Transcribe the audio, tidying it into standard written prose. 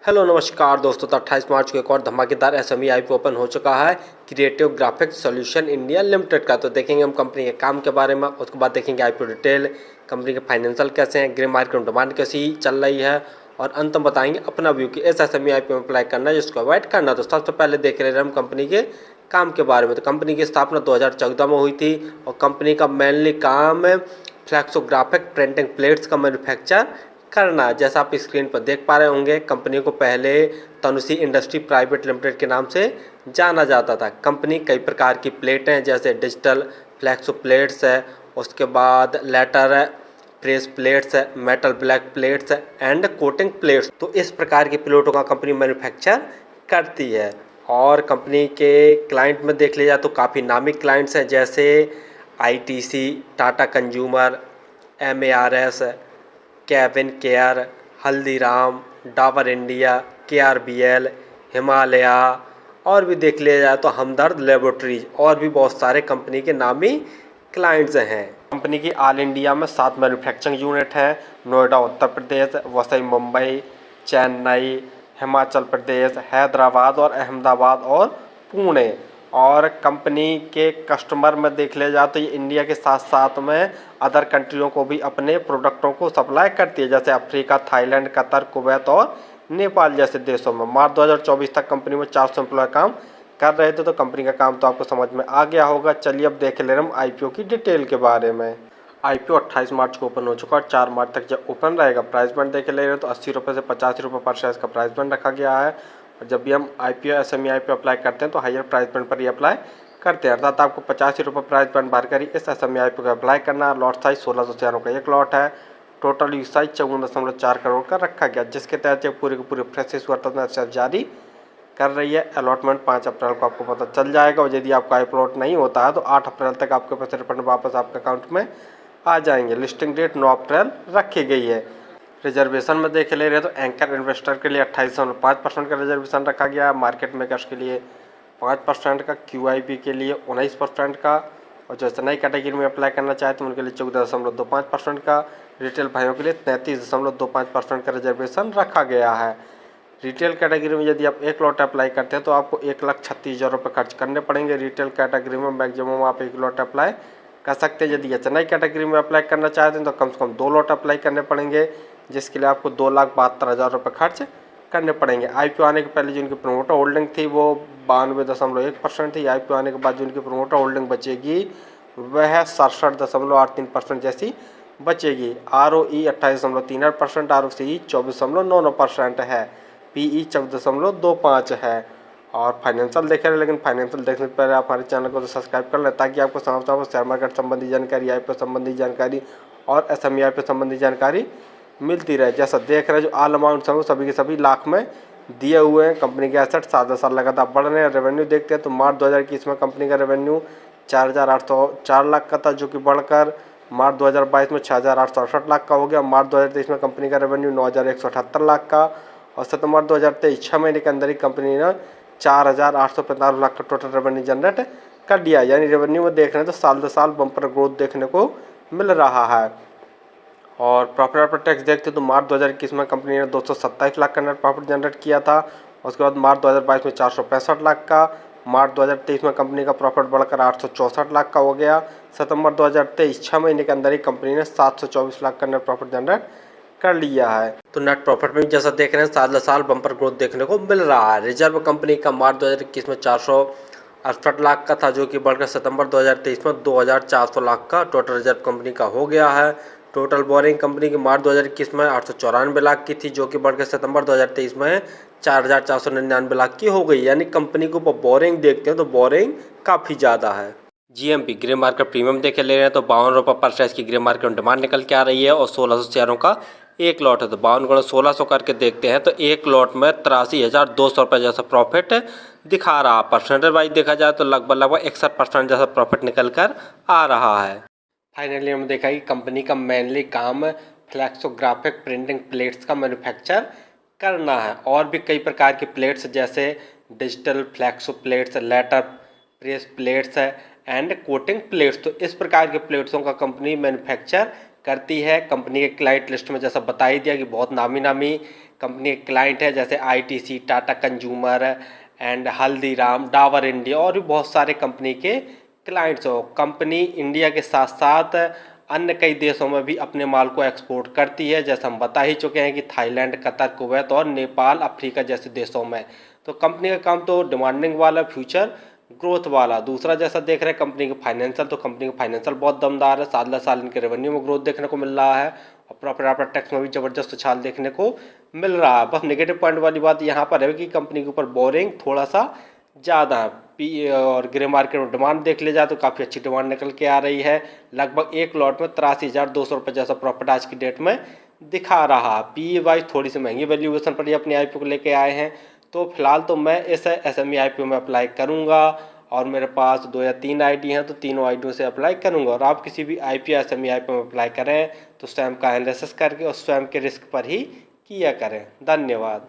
Hello नमस्कार दोस्तों। तो 28 मार्च को एक और धमाकेदार एसएमई आईपीओ ओपन हो चुका है creative graphics solution India limited का। तो देखेंगे हम कंपनी के काम के बारे में, उसके बाद देखेंगे आईपीओ डिटेल, कंपनी के फाइनेंशियल कैसे हैं, ग्रे मार्केट में डिमांड कैसी चल रही है, और अंत में बताएंगे अपना व्यू कि इस एसएमई आईपीओ में अप्लाई करना है जिसको अवॉइड करना। तो सबसे पहले देख रहे हैं हम कंपनी के काम के बारे में। तो कंपनी की स्थापना 2014 में हुई थी और कंपनी का मेनली काम फ्लैक्सोग्राफिक प्रिंटिंग प्लेट्स का मैन्युफैक्चर करना। जैसा आप स्क्रीन पर देख पा रहे होंगे, कंपनी को पहले तनुश्री इंडस्ट्री प्राइवेट लिमिटेड के नाम से जाना जाता था। कंपनी कई प्रकार की प्लेटें जैसे डिजिटल फ्लैक्सो प्लेट्स है, उसके बाद लेटर है, प्रेस प्लेट्स है, मेटल ब्लैक प्लेट्स है एंड कोटिंग प्लेट्स। तो इस प्रकार की प्लेटों का कंपनी मैन्युफैक्चर करती है। और कंपनी के क्लाइंट में देख लिया जाए तो काफ़ी नामी क्लाइंट्स हैं जैसे ITC, Tata consumer, MARS, Cavin Care, Haldiram, Dabur India, KRBL, Himalaya, और भी देख लिया जाए तो हमदर्द लेबोरेटरीज, और भी बहुत सारे कंपनी के नामी क्लाइंट्स हैं। कंपनी की ऑल इंडिया में 7 मैन्युफैक्चरिंग यूनिट है। नोएडा उत्तर प्रदेश, वसई मुंबई, चेन्नई हिमाचल प्रदेश, हैदराबाद और अहमदाबाद और पुणे। और कंपनी के कस्टमर में देख लिया जाए तो ये इंडिया के साथ साथ में अदर कंट्रियों को भी अपने प्रोडक्टों को सप्लाई करती है जैसे अफ्रीका, थाईलैंड, कतर, कुवैत और नेपाल जैसे देशों में। मार्च 2024 तक कंपनी में 400 एम्प्लॉय काम कर रहे थे। तो कंपनी का काम तो आपको समझ में आ गया होगा। चलिए अब देख ले रहे हम आईपीओ की डिटेल के बारे में। आईपीओ 28 मार्च को ओपन हो चुका है और 4 मार्च तक जब ओपन रहेगा। प्राइस बैंड देख ले रहे तो 80 रुपये से 85 रुपये पर शेयर का प्राइस बैंड रखा गया है। और जब भी हम आईपीओ एसएमई आईपीओ अप्लाई करते हैं तो हायर प्राइस बैंड पर ही अप्लाई करते हैं, अर्थात आपको 85 रुपये प्राइस बैंड भर कर ही इस एसएमई आईपीओ का अप्लाई करना। लॉट साइज 1600 शेयरों का एक लॉट है। टोटल यूज साइज 54.4 करोड़ का रखा गया, जिसके तहत पूरे के पूरे फ्रेश शेयर जारी कर रही है। अलॉटमेंट 5 अप्रैल को आपको पता चल जाएगा और यदि आपका अपलॉट नहीं होता है तो 8 अप्रैल तक आपके पैसे रिफंड वापस आपके अकाउंट में आ जाएंगे। लिस्टिंग डेट 9 अप्रैल रखी गई है। रिजर्वेशन में देख ले रहे तो एंकर इन्वेस्टर के लिए 28.5% का रिजर्वेशन रखा गया है। मार्केट मेकर्स के लिए 5% का, क्यूआईबी के लिए 19% का, और जो नई कैटेगरी में अप्लाई करना चाहते हैं उनके लिए 14.25% का, रिटेल भाइयों के लिए 33.25% का रिजर्वेशन रखा गया है। रिटेल कैटेगरी में यदि आप एक लॉट अप्लाई करते हैं तो आपको 1,36,000 रुपये खर्च करने पड़ेंगे। रिटेल कैटेगरी में मैक्सिमम आप एक लॉट अप्लाई कर सकते हैं। यदि एचएनआई कैटेगरी में अप्लाई करना चाहते हैं तो कम से कम 2 लॉट अप्लाई करने पड़ेंगे, जिसके लिए आपको 2,72,000 रुपये खर्च करने पड़ेंगे। आईपीओ आने के पहले जिनकी प्रोमोटर होल्डिंग थी वो 92.1% थी। आईपीओ आने के बाद जिनकी प्रोमोटर होल्डिंग बचेगी वह 67.83% जैसी बचेगी। आरओई 28.38%, आरओसीई 24.99% है, पीई 14.25 है। और फाइनेंशियल देखे रहे, लेकिन फाइनेंशियल देखने से पहले आप हमारे चैनल को तो सब्सक्राइब कर लें ताकि आपको समय समय पर शेयर मार्केट संबंधी जानकारी, आईपीओ संबंधी जानकारी और एसएमई आईपीओ संबंधी जानकारी मिलती रहे। जैसा देख रहे हैं जो ऑल अमाउंट है वो सभी के सभी लाख में दिए हुए हैं। कंपनी के एसेट साल साल लगातार बढ़ रहे हैं। रेवेन्यू देखते हैं तो मार्च 2021 में कंपनी का रेवेन्यू 4,804 लाख का था, जो कि बढ़कर मार्च 2022 में 6,868 लाख का हो गया। मार्च 2023 में कंपनी का रेवेन्यू 9,178 लाख का, और सितंबर 2023 6 महीने के अंदर ही कंपनी ने 4,845 लाख का टोटल रेवेन्यू जनरेट कर दिया। यानी रेवेन्यू में देख रहे हैं तो साल दर साल बम्पर ग्रोथ देखने को मिल रहा है। और प्रॉफिट आफ्टर टैक्स देखते तो मार्च 2021 में कंपनी ने 227 लाख का नेट प्रॉफिट जनरेट किया था। उसके बाद मार्च 2022 में 465 लाख का, मार्च 2023 में कंपनी का प्रॉफिट बढ़कर 864 लाख का हो गया। सितंबर 2023 6 महीने के अंदर ही कंपनी ने 724 लाख का नेट प्रॉफिट जनरेट कर लिया है। तो नेट प्रॉफिट में जैसा देख रहे हैं साल दर साल बम्पर ग्रोथ देखने को मिल रहा है। रिजर्व कंपनी का मार्च 2021 में 468 लाख का था, जो कि बढ़कर सितंबर 2023 में 2,400 लाख का टोटल रिजर्व कंपनी का हो गया है। टोटल बोरिंग कंपनी की मार्च 2021 में 894 लाख की थी, जो कि बढ़कर सितंबर 2023 में 4,499 लाख की हो गई। यानी कंपनी को बोरिंग देखते हैं तो बोरिंग काफ़ी ज़्यादा है। जीएमपी ग्रे मार्केट प्रीमियम देखे ले रहे हैं तो 52 रुपये पर शेयर की ग्रे मार्केट में डिमांड निकल के आ रही है और 1,600 शेयरों का एक लॉट है। तो 52 गुणा 1,600 करके देखते हैं तो एक लॉट में 83,200 रुपये जैसा प्रॉफिट दिखा रहा। परसेंटेज वाइज देखा जाए तो लगभग 61% जैसा प्रॉफिट निकल कर आ रहा है। फाइनली हमने देखा कि कंपनी का मेनली काम फ्लैक्सोग्राफिक प्रिंटिंग प्लेट्स का मैन्युफैक्चर करना है। और भी कई प्रकार की प्लेट्स जैसे digital flexo plates, letter press plates है एंड कोटिंग प्लेट्स। तो इस प्रकार के प्लेट्सों का कंपनी मैन्युफैक्चर करती है। कंपनी के क्लाइंट लिस्ट में जैसा बता ही दिया कि बहुत नामी नामी कंपनी के क्लाइंट है जैसे ITC, Tata consumer and Haldiram, Dabur India और भी बहुत सारे कंपनी के क्लाइंट्स हो। कंपनी इंडिया के साथ साथ अन्य कई देशों में भी अपने माल को एक्सपोर्ट करती है, जैसे हम बता ही चुके हैं कि थाईलैंड, कतर, कुवैत और नेपाल, अफ्रीका जैसे देशों में। तो कंपनी का काम तो डिमांडिंग वाला, फ्यूचर ग्रोथ वाला। दूसरा जैसा देख रहे हैं कंपनी के फाइनेंशियल, तो कंपनी का फाइनेंशियल बहुत दमदार है। साल साल इनके रेवेन्यू में ग्रोथ देखने को मिल रहा है और प्रॉफिट आफ्टर टैक्स में भी ज़बरदस्त उछाल देखने को मिल रहा है। बस नेगेटिव पॉइंट वाली बात यहाँ पर है कि कंपनी के ऊपर बोरिंग थोड़ा सा ज़्यादा है। पी और ग्रे मार्केट में डिमांड देख लिया जाए तो काफ़ी अच्छी डिमांड निकल के आ रही है। लगभग एक लॉट में 83,200 रुपये जैसा प्रॉफिट आज की डेट में दिखा रहा। पी वाइज थोड़ी सी महंगी वैल्यूएशन पर ही अपने आईपीओ को लेके आए हैं। तो फिलहाल तो मैं इस एसएमई आईपीओ में अप्लाई करूंगा और मेरे पास 2 या 3 आईडी हैं, तो तीनों आईडियों से अप्लाई करूंगा। और आप किसी भी आईपीओ एसएमई आईपीओ में अप्लाई करें तो स्वयं का एनालिसिस करके और स्वयं के रिस्क पर ही किया करें। धन्यवाद।